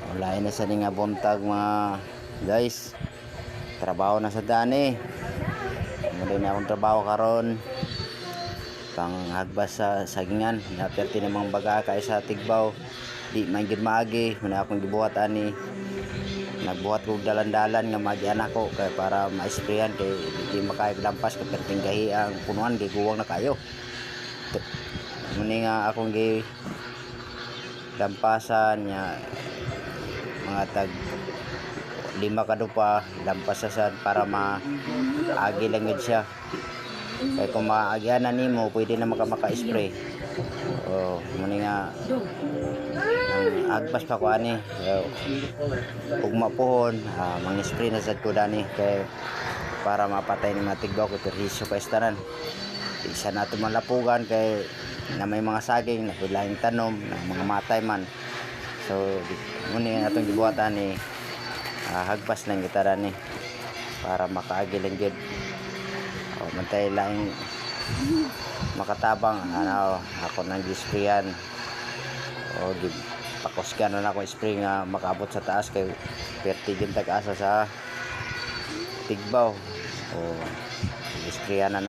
Wala na sa nga buntag mga guys. Trabaho na sa dani. Muli na akong trabaho karon. Pang hagbas sa sagingan. Naperti namang baga kay sa Tigbaw. Di man gid maagi. Muna akong gibuhat ani. Nagbuhat ko dalan-dalan nga magian ako kay para ma-sprayan kay di makay lampas kay perting gahi ang punuan giguwang na kayo. Muni nga akong gi lampasan nya mga tag 5 kadupa lampasasan para maagi lang yun siya. Kaya kung maagyanan nimo pwede na maka-spray. Oh, muni nga ang agpas pa ko ani. Ugma pohon, mang-spray na sad ko dani kay para mapatay ni mga Tigbaw kay perhisyo kay tanan. Isa na ito malapugan kay na may mga saging na lahing tanom na mga matay man. So muni nga atong gibuhatan ni hagpas ng gitara ni para makaagi lang gyud. O mantay lang makatabang ako nang gisprayan o pakuskan na ako spray nga makaabot sa taas kay perti gyud tag-asa sa Tigbaw o gisprayan na